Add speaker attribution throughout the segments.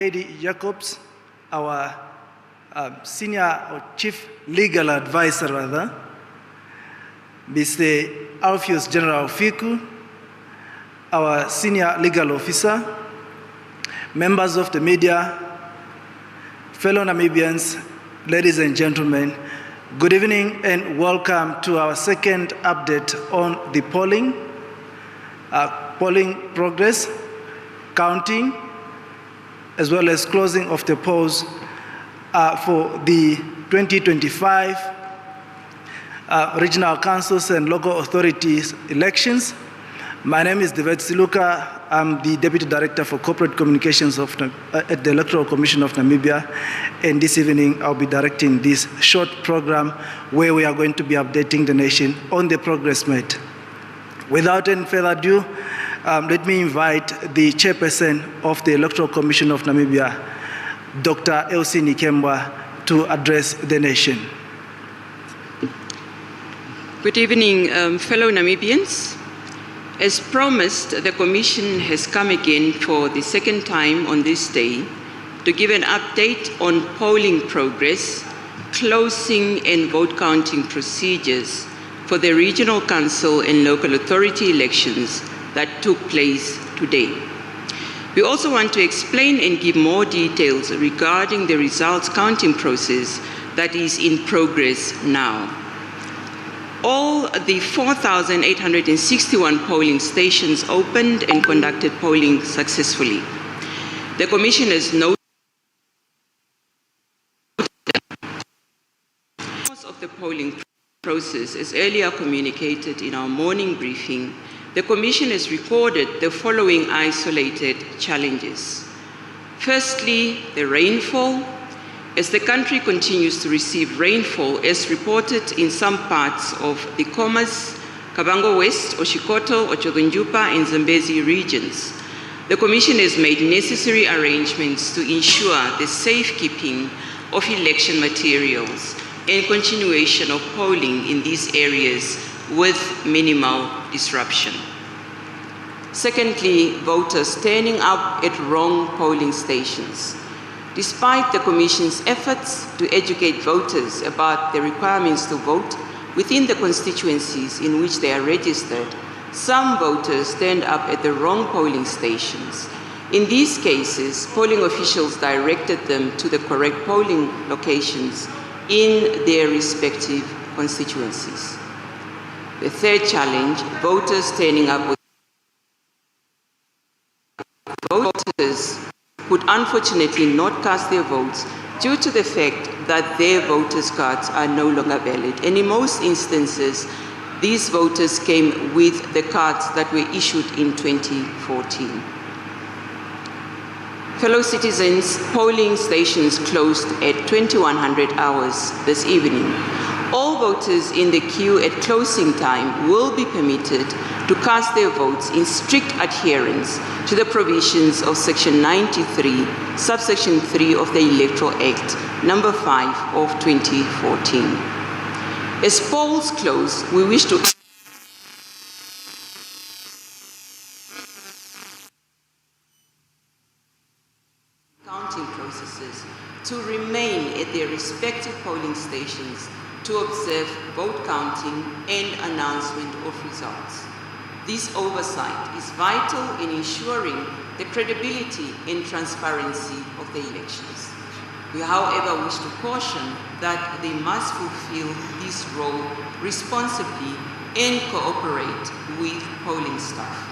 Speaker 1: Lady Jacobs, our senior or chief legal advisor rather, Mr. Alpheus General Fiku, our senior legal officer, members of the media, fellow Namibians, ladies and gentlemen, good evening and welcome to our second update on the polling progress, counting, as well as closing of the polls for the 2025 regional councils and local authorities elections. My name is David Siluka. I'm the Deputy Director for Corporate Communications at the Electoral Commission of Namibia. And this evening, I'll be directing this short program where we are going to be updating the nation on the progress made. Without any further ado, let me invite the Chairperson of the Electoral Commission of Namibia, Dr. Elsie Nghikembua, to address the nation.
Speaker 2: Good evening, fellow Namibians. As promised, the Commission has come again for the second time on this day to give an update on polling progress, closing and vote counting procedures for the Regional Council and local authority elections that took place today. We also want to explain and give more details regarding the results counting process that is in progress now. All the 4,861 polling stations opened and conducted polling successfully. The Commission has noted of the polling process, as earlier communicated in our morning briefing, the Commission has recorded the following isolated challenges. Firstly, the rainfall. As the country continues to receive rainfall, as reported in some parts of the Khomas, Kavango West, Oshikoto, Ochodonjupa, and Zambezi regions, the Commission has made necessary arrangements to ensure the safekeeping of election materials and continuation of polling in these areas with minimal disruption. Secondly, voters turning up at wrong polling stations. Despite the Commission's efforts to educate voters about the requirements to vote within the constituencies in which they are registered, some voters turned up at the wrong polling stations. In these cases, polling officials directed them to the correct polling locations in their respective constituencies. The third challenge, voters turning up with voters could unfortunately not cast their votes due to the fact that their voters' cards are no longer valid. And in most instances, these voters came with the cards that were issued in 2014. Fellow citizens, polling stations closed at 2100 hours this evening. All voters in the queue at closing time will be permitted to cast their votes in strict adherence to the provisions of Section 93, subsection 3 of the Electoral Act, number 5 of 2014. As polls close, we wish to counting processes to remain at their respective polling stations to observe vote counting and announcement of results. This oversight is vital in ensuring the credibility and transparency of the elections. We, however, wish to caution that they must fulfill this role responsibly and cooperate with polling staff.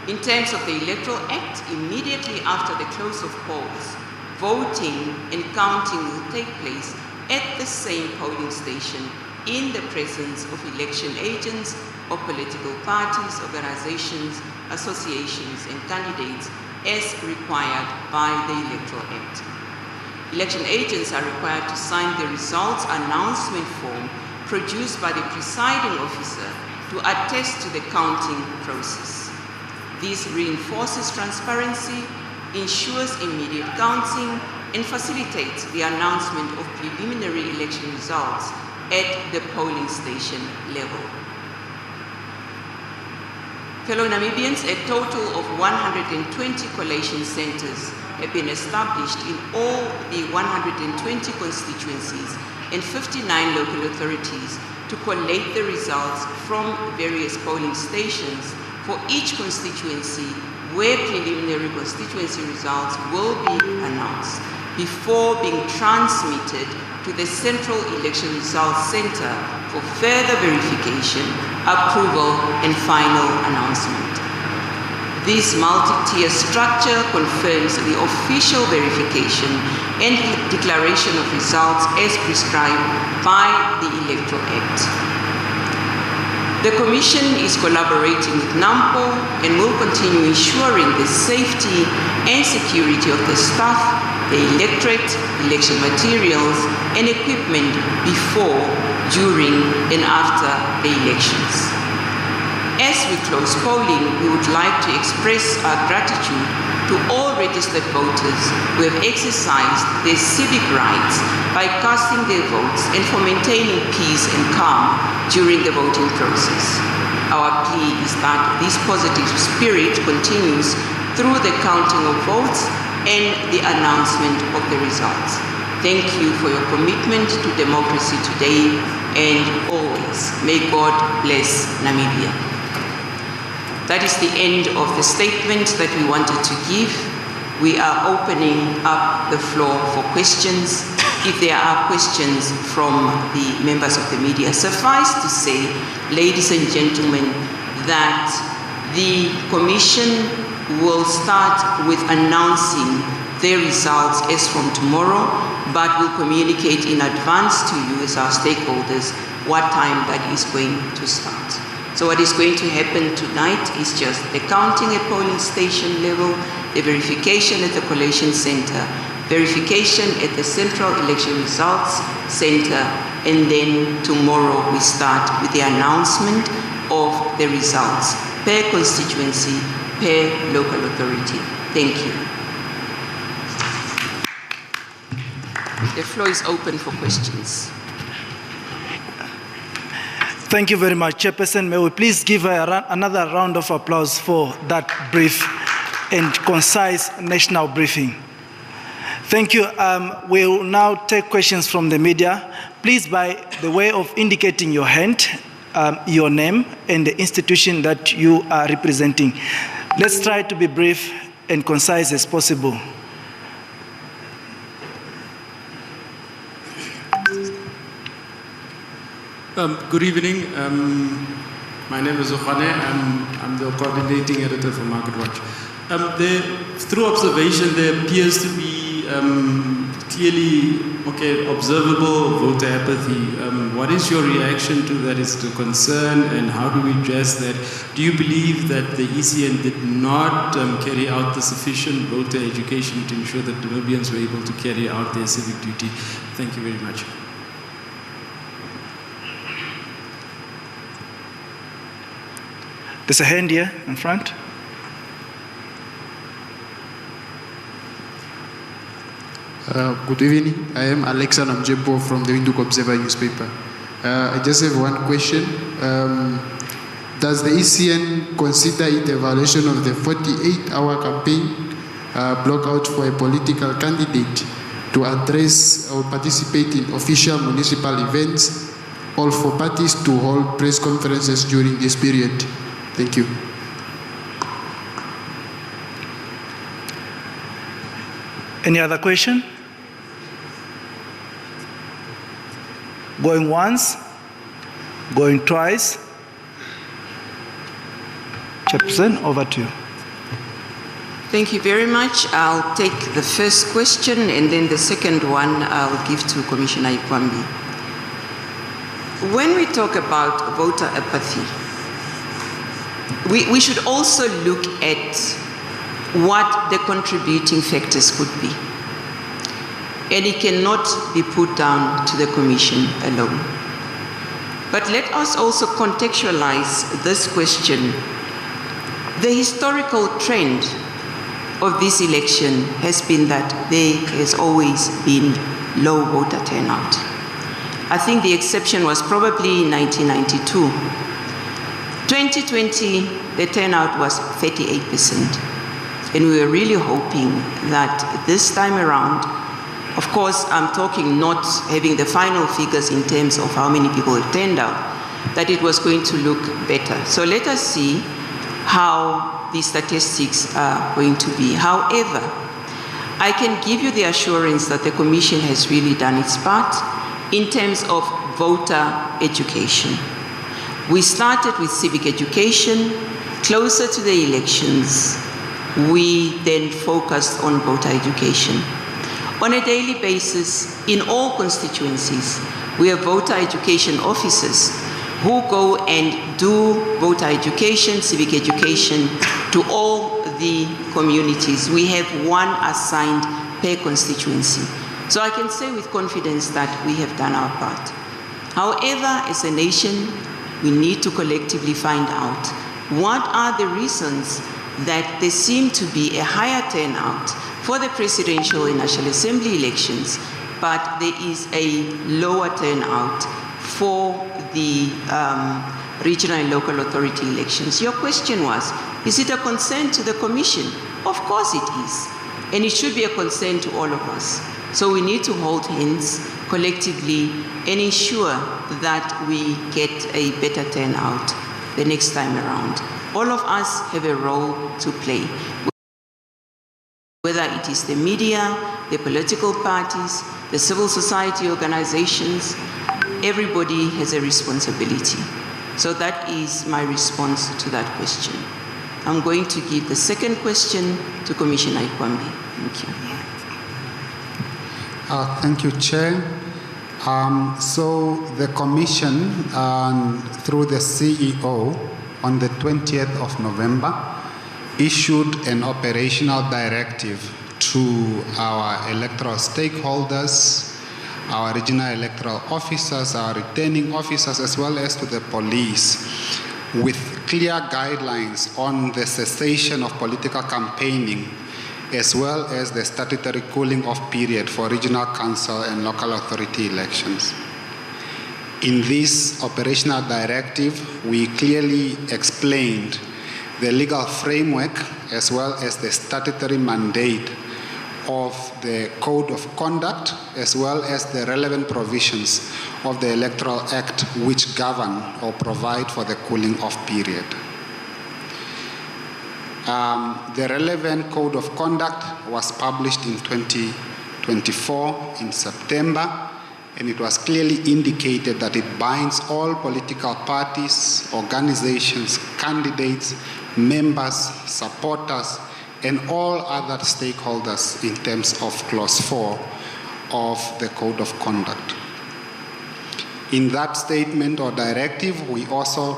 Speaker 2: In terms of the Electoral Act, immediately after the close of polls, voting and counting will take place at the same polling station in the presence of election agents of political parties, organizations, associations, and candidates as required by the Electoral Act. Election agents are required to sign the results announcement form produced by the presiding officer to attest to the counting process. This reinforces transparency, ensures immediate counting, and facilitates the announcement of preliminary election results at the polling station level. Fellow Namibians, a total of 120 collation centers have been established in all the 120 constituencies and 59 local authorities to collate the results from various polling stations for each constituency where preliminary constituency results will be announced before being transmitted to the Central Election Results Center for further verification, approval, and final announcement. This multi-tier structure confirms the official verification and declaration of results as prescribed by the Electoral Act. The Commission is collaborating with NAMPO and will continue ensuring the safety and security of the staff, the electorate, election materials, and equipment before, during, and after the elections. As we close polling, we would like to express our gratitude to all registered voters who have exercised their civic rights by casting their votes and for maintaining peace and calm during the voting process. Our plea is that this positive spirit continues through the counting of votes and the announcement of the results. Thank you for your commitment to democracy today and always. May God bless Namibia. That is the end of the statement that we wanted to give. We are opening up the floor for questions. If there are questions from the members of the media, suffice to say, ladies and gentlemen, that the Commission will start with announcing their results as from tomorrow, but will communicate in advance to you as our stakeholders what time that is going to start. So what is going to happen tonight is just the counting at polling station level, the verification at the collation center, verification at the Central Election Results Center, and then tomorrow we start with the announcement of the results per constituency, per local authority. Thank you. The floor is open for questions.
Speaker 1: Thank you very much, Chairperson. May we please give another round of applause for that brief and concise national briefing. Thank you. We will now take questions from the media. Please, by the way of indicating your hand, your name, and the institution that you are representing. Let's try to be brief and concise as possible.
Speaker 3: Good evening. My name is Okhane. I'm the coordinating editor for Market Watch. Through observation, there appears to be clearly observable voter apathy. What is your reaction to that? Is it a concern, and how do we address that? Do you believe that the ECN did not carry out the sufficient voter education to ensure that Namibians were able to carry out their civic duty? Thank you very much.
Speaker 1: There's a hand here in front.
Speaker 4: Good evening. I am Alexa Nghikembua from the Windhoek Observer newspaper. I just have one question. Does the ECN consider it a violation of the 48-hour campaign blockout for a political candidate to address or participate in official municipal events, or for parties to hold press conferences during this period? Thank you.
Speaker 1: Any other question? Going once, going twice. Chairperson, over to you.
Speaker 2: Thank you very much. I'll take the first question, and then the second one I'll give to Commissioner Nghikembua. When we talk about voter apathy, we should also look at what the contributing factors could be. And it cannot be put down to the Commission alone. But let us also contextualize this question. The historical trend of this election has been that there has always been low voter turnout. I think the exception was probably 1992. 2020, the turnout was 38%. And we were really hoping that this time around, of course, I'm talking not having the final figures in terms of how many people turned out, that it was going to look better. So let us see how the statistics are going to be. However, I can give you the assurance that the Commission has really done its part in terms of voter education. We started with civic education. Closer to the elections, we then focused on voter education. On a daily basis, in all constituencies, we have voter education officers who go and do voter education, civic education to all the communities. We have one assigned per constituency. So I can say with confidence that we have done our part. However, as a nation, we need to collectively find out what are the reasons that there seem to be a higher turnout for the presidential and national assembly elections, but there is a lower turnout for the regional and local authority elections. Your question was, is it a concern to the Commission? Of course it is, and it should be a concern to all of us. So we need to hold hands collectively and ensure that we get a better turnout the next time around. All of us have a role to play. Whether it is the media, the political parties, the civil society organizations, everybody has a responsibility. So that is my response to that question. I'm going to give the second question to Commissioner Nghikembua. Thank you.
Speaker 5: Thank you, Chair. So the Commission, through the CEO, on the 20th of November, issued an operational directive to our electoral stakeholders, our regional electoral officers, our returning officers, as well as to the police, with clear guidelines on the cessation of political campaigning, as well as the statutory cooling off period for regional council and local authority elections. In this operational directive, we clearly explained the legal framework as well as the statutory mandate of the Code of Conduct, as well as the relevant provisions of the Electoral Act which govern or provide for the cooling off period. The relevant Code of Conduct was published in 2024 in September, and it was clearly indicated that it binds all political parties, organizations, candidates, members, supporters, and all other stakeholders in terms of Clause 4 of the Code of Conduct. In that statement or directive, we also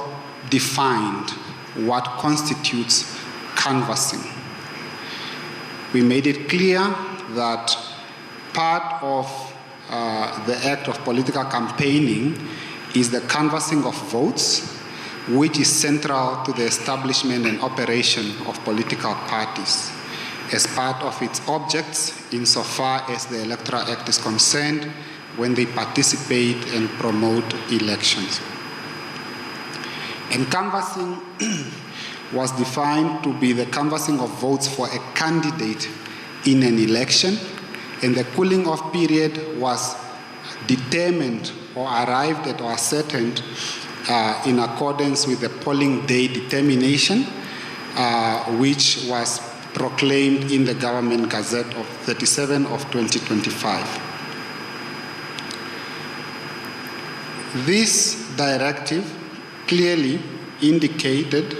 Speaker 5: defined what constitutes canvassing. We made it clear that part of the act of political campaigning is the canvassing of votes, which is central to the establishment and operation of political parties as part of its objects insofar as the Electoral Act is concerned when they participate and promote elections. And canvassing was defined to be the canvassing of votes for a candidate in an election, and the cooling off period was determined or arrived at or ascertained in accordance with the polling day determination, which was proclaimed in the Government Gazette of 37 of 2025. This directive clearly indicated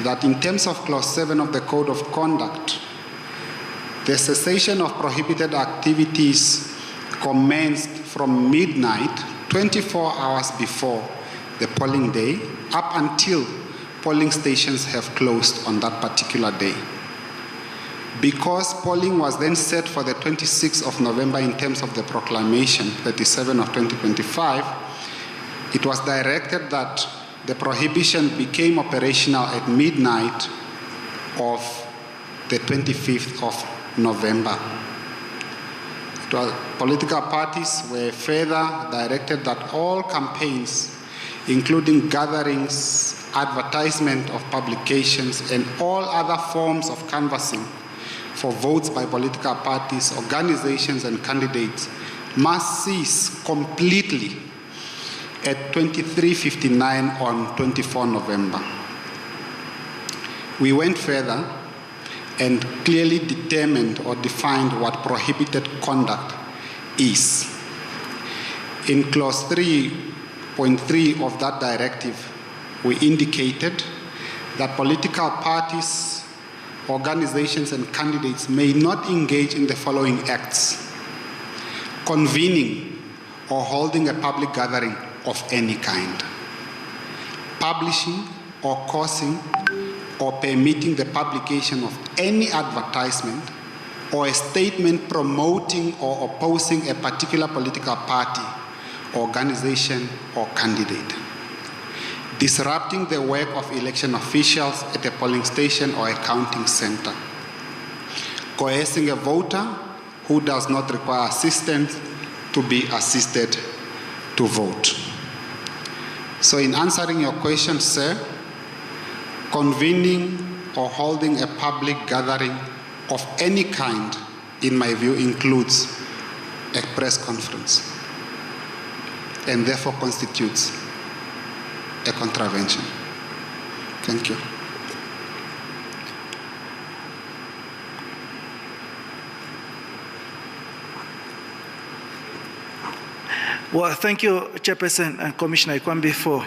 Speaker 5: that in terms of Clause 7 of the Code of Conduct, the cessation of prohibited activities commenced from midnight, 24 hours before the polling day, up until polling stations have closed on that particular day. Because polling was then set for the 26th of November in terms of the proclamation, 37 of 2025, it was directed that the prohibition became operational at midnight of the 25th of November. Political parties were further directed that all campaigns including gatherings, advertisement of publications, and all other forms of canvassing for votes by political parties, organizations, and candidates must cease completely at 23:59 on 24 November. We went further and clearly determined or defined what prohibited conduct is. In clause 3.3 of that directive, we indicated that political parties, organizations, and candidates may not engage in the following acts: convening or holding a public gathering of any kind, publishing or causing or permitting the publication of any advertisement or a statement promoting or opposing a particular political party, organization, or candidate, disrupting the work of election officials at a polling station or a counting center, coercing a voter who does not require assistance to be assisted to vote. So in answering your question, sir, convening or holding a public gathering of any kind, in my view, includes a press conference and therefore constitutes a contravention. Thank you.
Speaker 1: Well, thank you, Chairperson and Commissioner Nghikembua, for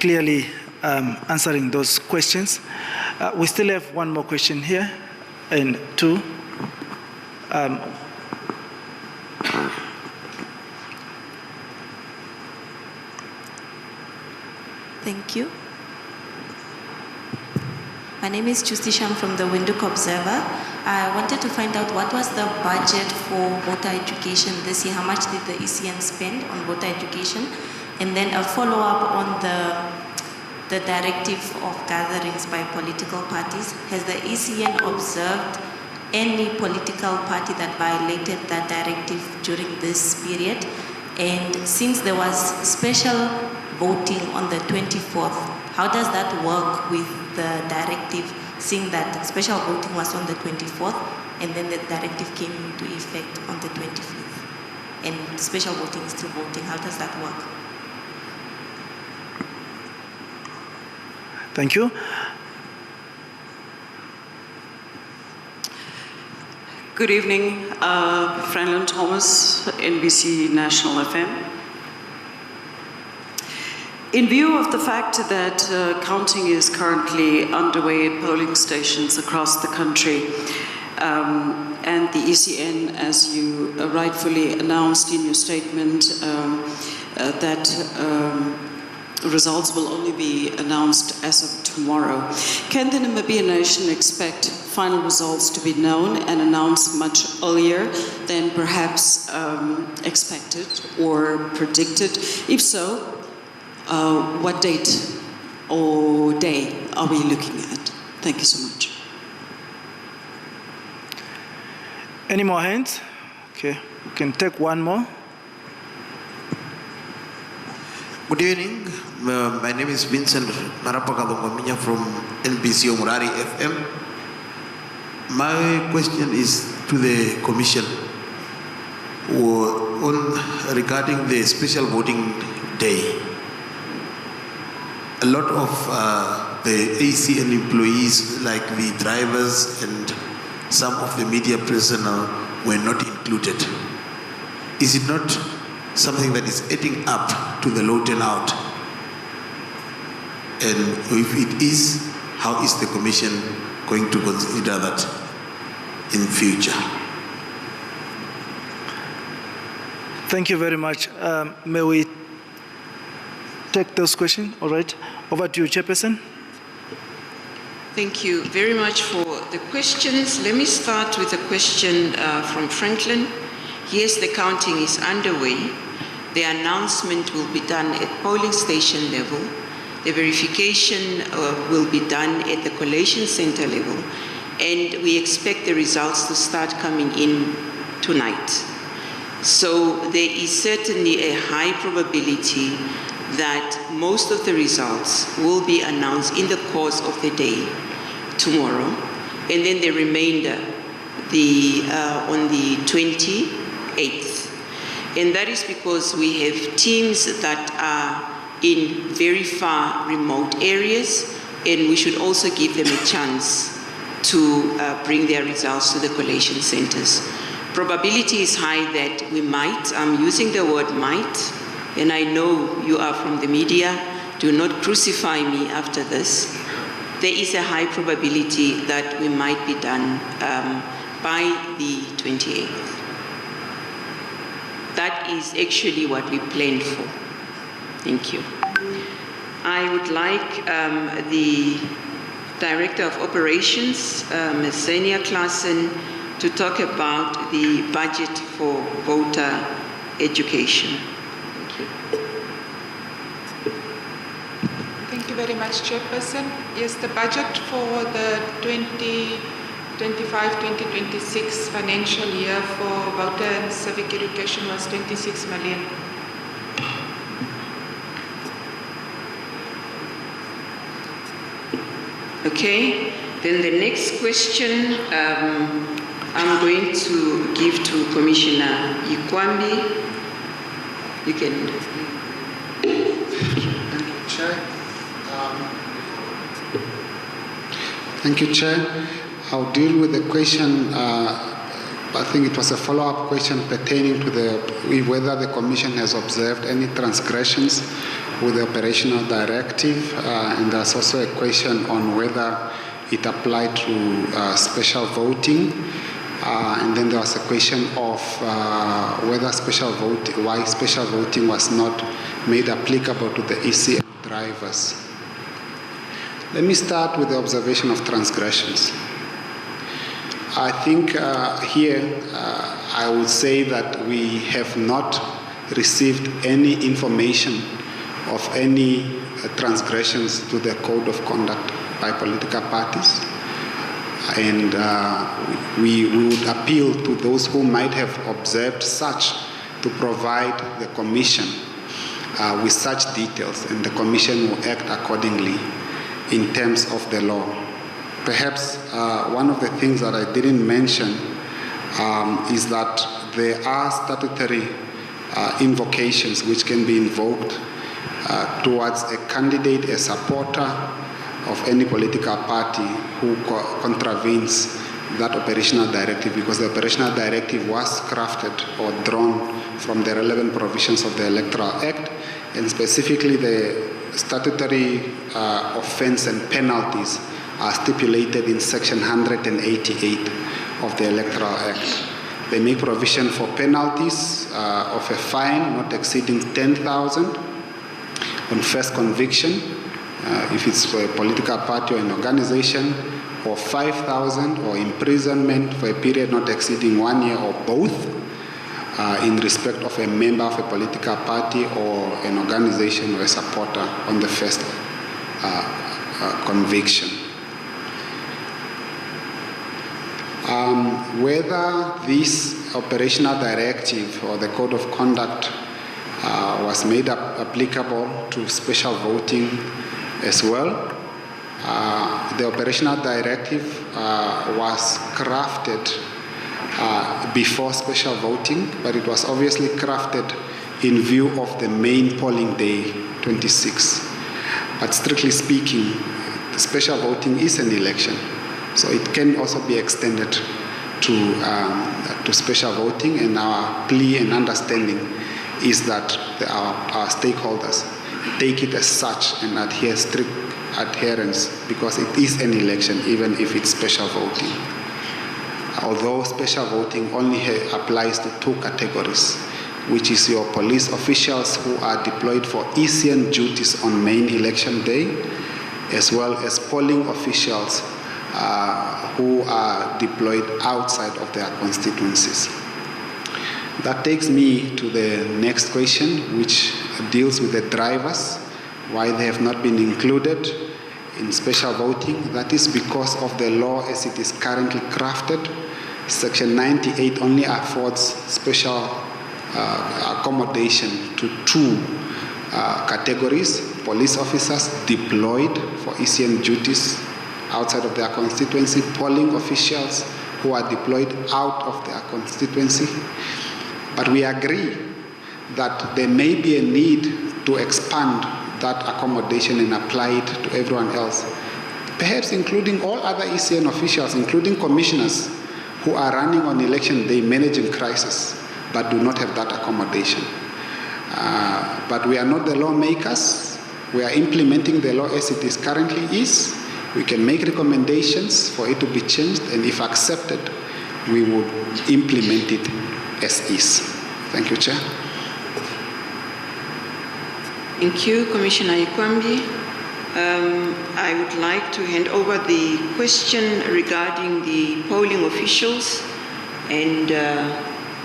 Speaker 1: clearly answering those questions. We still have one more question here, and two.
Speaker 6: Thank you. My name is Justisham from the Windhoek Observer. I wanted to find out what was the budget for voter education this year. How much did the ECN spend on voter education? And then a follow-up on the directive of gatherings by political parties. Has the ECN observed any political party that violated that directive during this period? And since there was special voting on the 24th, how does that work with the directive, seeing that special voting was on the 24th and then the directive came into effect on the 25th? And special voting is still voting. How does that work?
Speaker 1: Thank you.
Speaker 7: Good evening, Franklin Thomas, NBC National FM. In view of the fact that counting is currently underway at polling stations across the country, and the ECN, as you rightfully announced in your statement, that results will only be announced as of tomorrow, can the Namibian nation expect final results to be known and announced much earlier than perhaps expected or predicted? If so, what date or day are we looking at? Thank you so much.
Speaker 1: Any more hands? Okay, we can take one more.
Speaker 8: Good evening. My name is Vincent Marapakadongaminya from NBC Omurari FM. My question is to the Commission regarding the special voting day. A lot of the ACN employees, like the drivers and some of the media personnel, were not included. Is it not something that is adding up to the low turnout? And if it is, how is the Commission going to consider that in future?
Speaker 1: Thank you very much. May we take those questions? All right. Over to you, Chairperson.
Speaker 2: Thank you very much for the questions. Let me start with a question from Franklin. Yes, the counting is underway. The announcement will be done at polling station level. The verification will be done at the collation center level. And we expect the results to start coming in tonight. So there is certainly a high probability that most of the results will be announced in the course of the day tomorrow, and then the remainder on the 28th. And that is because we have teams that are in very far remote areas, and we should also give them a chance to bring their results to the collation centers. Probability is high that we might, I'm using the word might, and I know you are from the media, do not crucify me after this. There is a high probability that we might be done by the 28th. That is actually what we planned for. Thank you. I would like the Director of Operations, Ms. Senia Klassen, to talk about the budget for voter education. Thank you.
Speaker 9: Thank you very much, Chairperson. Yes, the budget for the 2025-2026 financial year for voter and civic education was 26 million.
Speaker 2: Okay, then the next question I'm going to give to Commissioner Nghikembua. You can.
Speaker 5: Thank you, Chair. I'll deal with the question. I think it was a follow-up question pertaining to whether the Commission has observed any transgressions with the operational directive, and there's also a question on whether it applied to special voting, and then there was a question of why special voting was not made applicable to the ECM drivers. Let me start with the observation of transgressions. I think here I would say that we have not received any information of any transgressions to the code of conduct by political parties. And we would appeal to those who might have observed such to provide the Commission with such details, and the Commission will act accordingly in terms of the law. Perhaps one of the things that I didn't mention is that there are statutory invocations which can be invoked towards a candidate, a supporter of any political party who contravenes that operational directive, because the operational directive was crafted or drawn from the relevant provisions of the Electoral Act, and specifically the statutory offense and penalties are stipulated in Section 188 of the Electoral Act. They make provision for penalties of a fine not exceeding 10,000 on first conviction, if it's for a political party or an organization, or 5,000, or imprisonment for a period not exceeding 1 year, or both, in respect of a member of a political party or an organization or a supporter on the first conviction. Whether this operational directive or the code of conduct was made applicable to special voting as well. The operational directive was crafted before special voting, but it was obviously crafted in view of the main polling day, 26. But strictly speaking, the special voting is an election, so it can also be extended to special voting, and our plea and understanding is that our stakeholders take it as such and adhere strict adherence, because it is an election even if it's special voting. Although special voting only applies to two categories, which is your police officials who are deployed for ECN duties on main election day, as well as polling officials who are deployed outside of their constituencies. That takes me to the next question, which deals with the drivers, why they have not been included in special voting. That is because of the law as it is currently crafted. Section 98 only affords special accommodation to two categories, police officers deployed for ECN duties outside of their constituency, polling officials who are deployed out of their constituency. But we agree that there may be a need to expand that accommodation and apply it to everyone else, perhaps including all other ECN officials, including commissioners who are running on election day managing crisis, but do not have that accommodation. But we are not the lawmakers. We are implementing the law as it is currently is. We can make recommendations for it to be changed, and if accepted, we would implement it as is. Thank you, Chair.
Speaker 2: Thank you, Commissioner Nghikembua. I would like to hand over the question regarding the polling officials and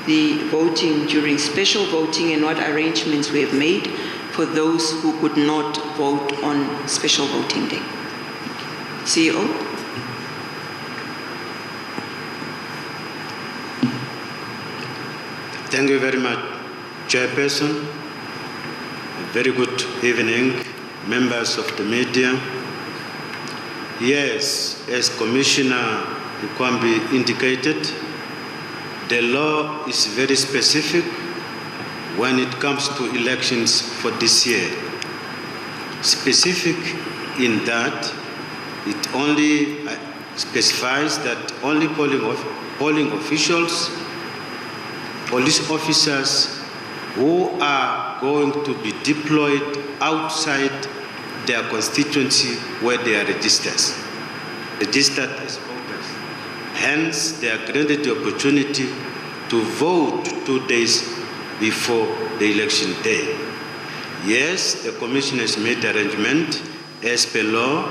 Speaker 2: the voting during special voting and what arrangements we have made for those who could not vote on special voting day. CEO.
Speaker 10: Thank you very much, Chairperson. Very good evening, members of the media. Yes, as Commissioner Nghikembua indicated, the law is very specific when it comes to elections for this year. Specific in that it only specifies that only polling officials, police officers who are going to be deployed outside their constituency where they are registered as voters. Hence, they are granted the opportunity to vote 2 days before the election day. Yes, the Commission has made arrangement as per law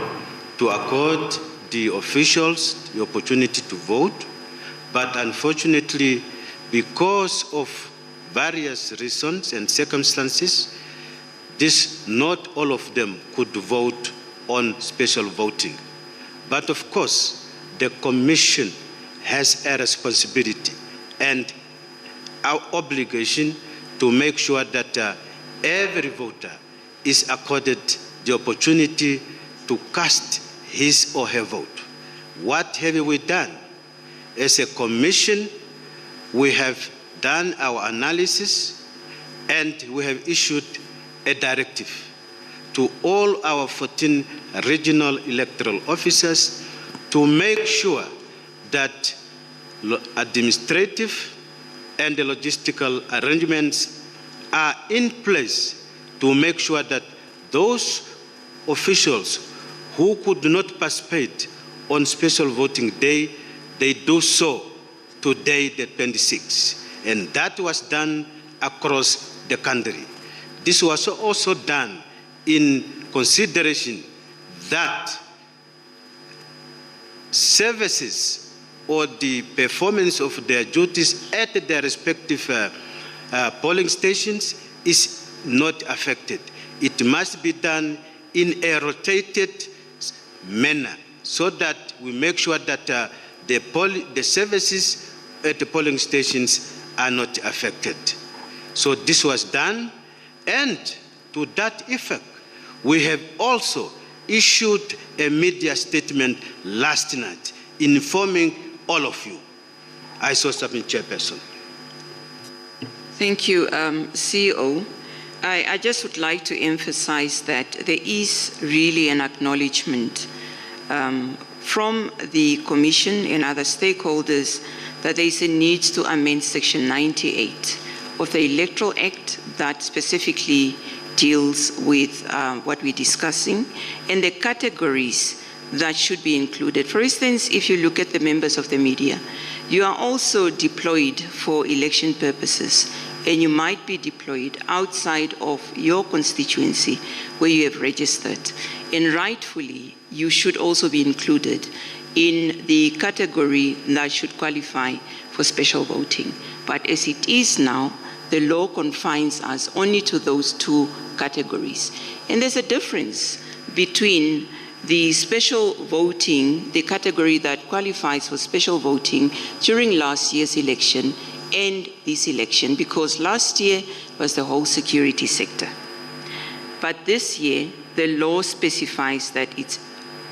Speaker 10: to accord the officials the opportunity to vote, but unfortunately, because of various reasons and circumstances, not all of them could vote on special voting. But of course, the Commission has a responsibility and our obligation to make sure that every voter is accorded the opportunity to cast his or her vote. What have we done? As a Commission, we have done our analysis and we have issued a directive to all our 14 regional electoral officers to make sure that administrative and the logistical arrangements are in place to make sure that those officials who could not participate on special voting day, they do so today, the 26th. And that was done across the country. This was also done in consideration that services or the performance of their duties at their respective polling stations is not affected. It must be done in a rotated manner so that we make sure that the services at the polling stations are not affected. So this was done, and to that effect, we have also issued a media statement last night informing all of you. I so submit, Chairperson.
Speaker 2: Thank you, CEO. I just would like to emphasize that there is really an acknowledgement from the Commission and other stakeholders that there is a need to amend Section 98 of the Electoral Act that specifically deals with what we're discussing and the categories that should be included. For instance, if you look at the members of the media, you are also deployed for election purposes, and you might be deployed outside of your constituency where you have registered. And rightfully, you should also be included in the category that should qualify for special voting. But as it is now, the law confines us only to those two categories. And there's a difference between the special voting, the category that qualifies for special voting during last year's election and this election, because last year was the whole security sector. But this year, the law specifies that it's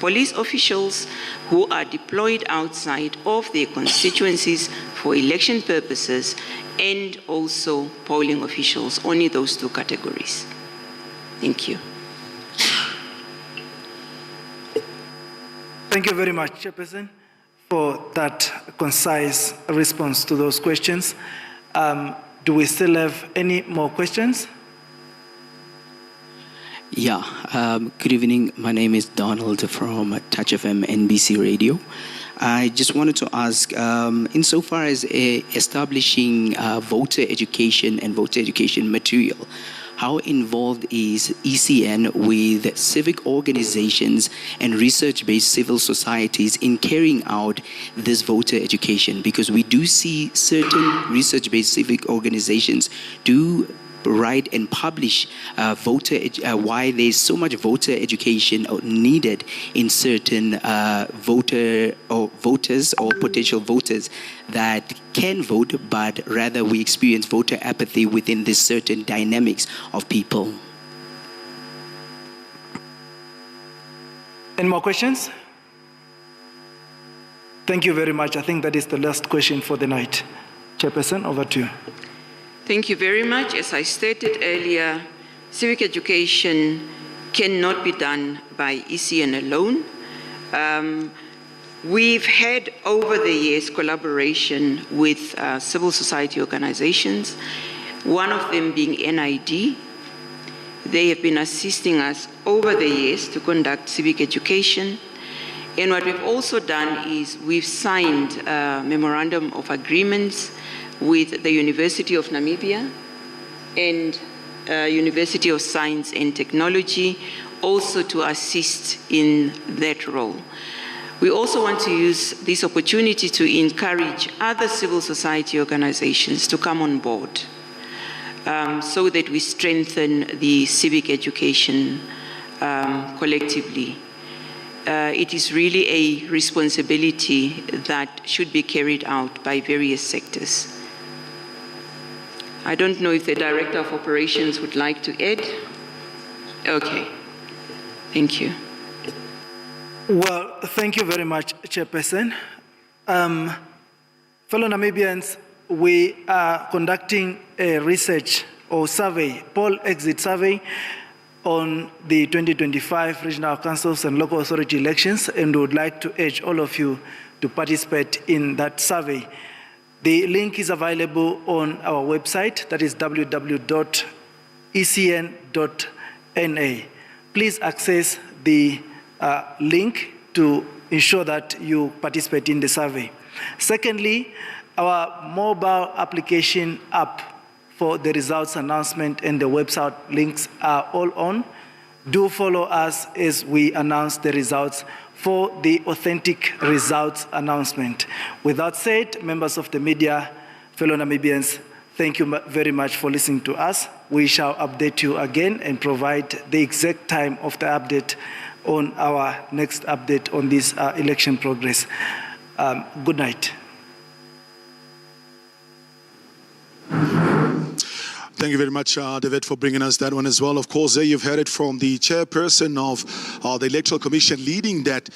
Speaker 2: police officials who are deployed outside of their constituencies for election purposes, and also polling officials, only those two categories. Thank you.
Speaker 1: Thank you very much, Chairperson, for that concise response to those questions. Do we still have any more questions?
Speaker 11: Yeah, good evening. My name is Donald from Touch FM NBC Radio. I just wanted to ask, insofar as establishing voter education and voter education material, how involved is ECN with civic organizations and research-based civil societies in carrying out this voter education? Because we do see certain research-based civic organizations do write and publish why there's so much voter education needed in certain voters or potential voters that can vote, but rather we experience voter apathy within this certain dynamics of people.
Speaker 1: Any more questions? Thank you very much. I think that is the last question for the night. Chairperson, over to you.
Speaker 2: Thank you very much. As I stated earlier, civic education cannot be done by ECN alone. We've had over the years collaboration with civil society organizations, one of them being NID. They have been assisting us over the years to conduct civic education. And what we've also done is we've signed a memorandum of agreements with the University of Namibia and University of Science and Technology, also to assist in that role. We also want to use this opportunity to encourage other civil society organizations to come on board so that we strengthen the civic education collectively. It is really a responsibility that should be carried out by various sectors. I don't know if the Director of Operations would like to add. Okay, thank you.
Speaker 1: Well, thank you very much, Chairperson. Fellow Namibians, we are conducting a research or survey, poll exit survey, on the 2025 Regional Councils and Local Authority elections, and we would like to urge all of you to participate in that survey. The link is available on our website, that is www.ecn.na. Please access the link to ensure that you participate in the survey. Secondly, our mobile application app for the results announcement and the website links are all on. Do follow us as we announce the results for the authentic results announcement. With that said, members of the media, fellow Namibians, thank you very much for listening to us. We shall update you again and provide the exact time of the update on our next update on this election progress. Good night.
Speaker 12: Thank you very much, David, for bringing us that one as well. Of course, there you've heard it from the chairperson of the Electoral Commission leading that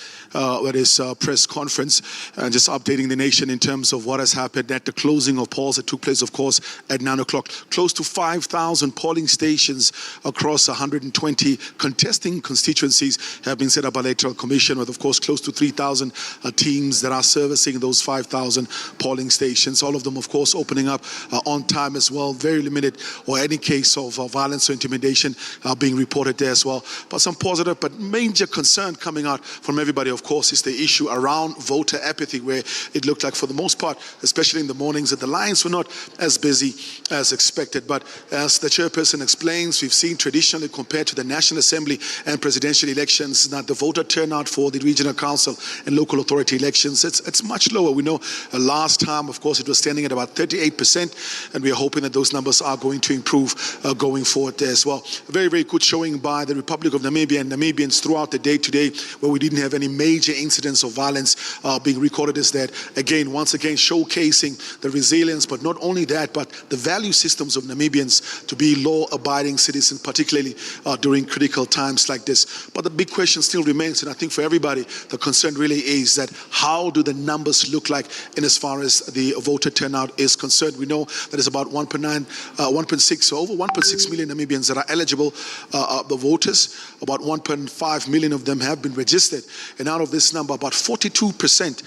Speaker 12: press conference, and just updating the nation in terms of what has happened at the closing of polls that took place, of course, at 9 o'clock. Close to 5,000 polling stations across 120 contesting constituencies have been set up by the Electoral Commission, with, of course, close to 3,000 teams that are servicing those 5,000 polling stations. All of them, of course, opening up on time as well. Very limited or any case of violence or intimidation being reported there as well. But some positive but major concern coming out from everybody, of course, is the issue around voter apathy, where it looked like for the most part, especially in the mornings, that the lines were not as busy as expected. But as the chairperson explains, we've seen traditionally, compared to the National Assembly and presidential elections, that the voter turnout for the regional council and local authority elections, it's much lower. We know last time, of course, it was standing at about 38%, and we are hoping that those numbers are going to improve going forward there as well. A very, very good showing by the Republic of Namibia and Namibians throughout the day today, where we didn't have any major incidents of violence being recorded as that. Again, once again, showcasing the resilience, but not only that, but the value systems of Namibians to be law-abiding citizens, particularly during critical times like this. But the big question still remains, and I think for everybody, the concern really is that how do the numbers look like in as far as the voter turnout is concerned? We know that it's about 1.6, so over 1.6 million Namibians that are eligible, the voters. About 1.5 million of them have been registered, and out of this number, about 42%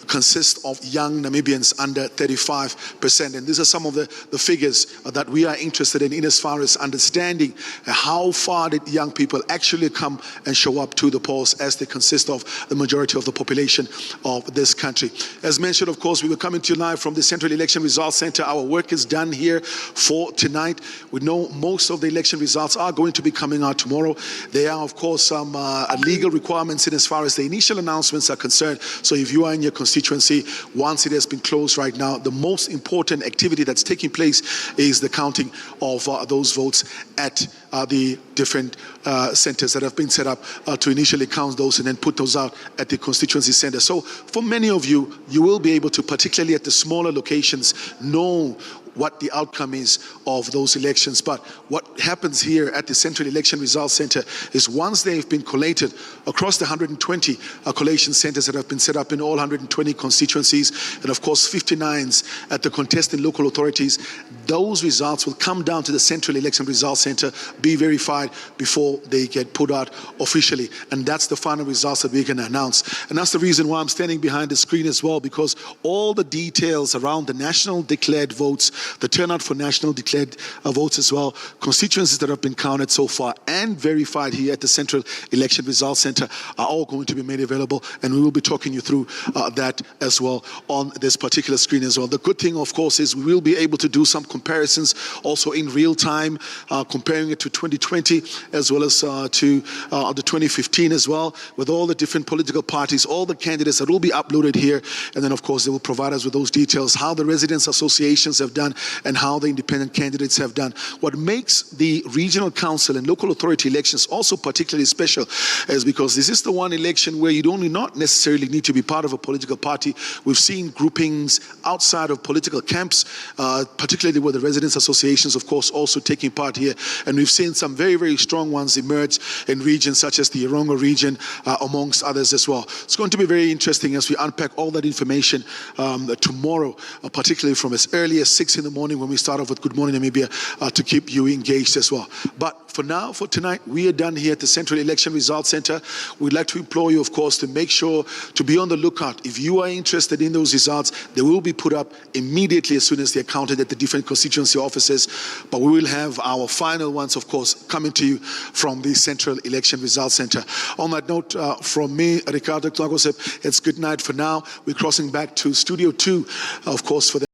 Speaker 12: consist of young Namibians under 35%. And these are some of the figures that we are interested in as far as understanding how far did young people actually come and show up to the polls, as they consist of the majority of the population of this country. As mentioned, of course, we were coming to you live from the Central Election Results Center. Our work is done here for tonight. We know most of the election results are going to be coming out tomorrow. There are, of course, some legal requirements in as far as the initial announcements are concerned. So if you are in your constituency, once it has been closed right now, the most important activity that's taking place is the counting of those votes at the different centers that have been set up to initially count those and then put those out at the constituency center. So for many of you, you will be able to, particularly at the smaller locations, know what the outcome is of those elections. But what happens here at the Central Election Results Center is once they've been collated across the 120 collation centers that have been set up in all 120 constituencies, and of course 59s at the contesting local authorities, those results will come down to the Central Election Results Center, be verified before they get put out officially. And that's the final results that we can announce. And that's the reason why I'm standing behind the screen as well, because all the details around the national declared votes, the turnout for national declared votes as well, constituencies that have been counted so far and verified here at the Central Election Results Center are all going to be made available, and we will be talking you through that as well on this particular screen as well. The good thing, of course, is we will be able to do some comparisons also in real time, comparing it to 2020 as well as to the 2015 as well, with all the different political parties, all the candidates that will be uploaded here. And then, of course, they will provide us with those details, how the residents associations have done and how the independent candidates have done. What makes the regional council and local authority elections also particularly special is because this is the one election where you don't not necessarily need to be part of a political party. We've seen groupings outside of political camps, particularly with the residents associations, of course, also taking part here. And we've seen some very, very strong ones emerge in regions such as the Irongo region, amongst others as well. It's going to be very interesting as we unpack all that information tomorrow, particularly from as early as 6 in the morning when we start off with Good Morning Namibia, to keep you engaged as well. But for now, for tonight, we are done here at the Central Election Results Center. We'd like to implore you, of course, to make sure to be on the lookout. If you are interested in those results, they will be put up immediately as soon as they're counted at the different constituency offices. But we will have our final ones, of course, coming to you from the Central Election Results Center. On that note, from me, Ricardo Klagosep, it's good night for now. We're crossing back to Studio 2, of course, for the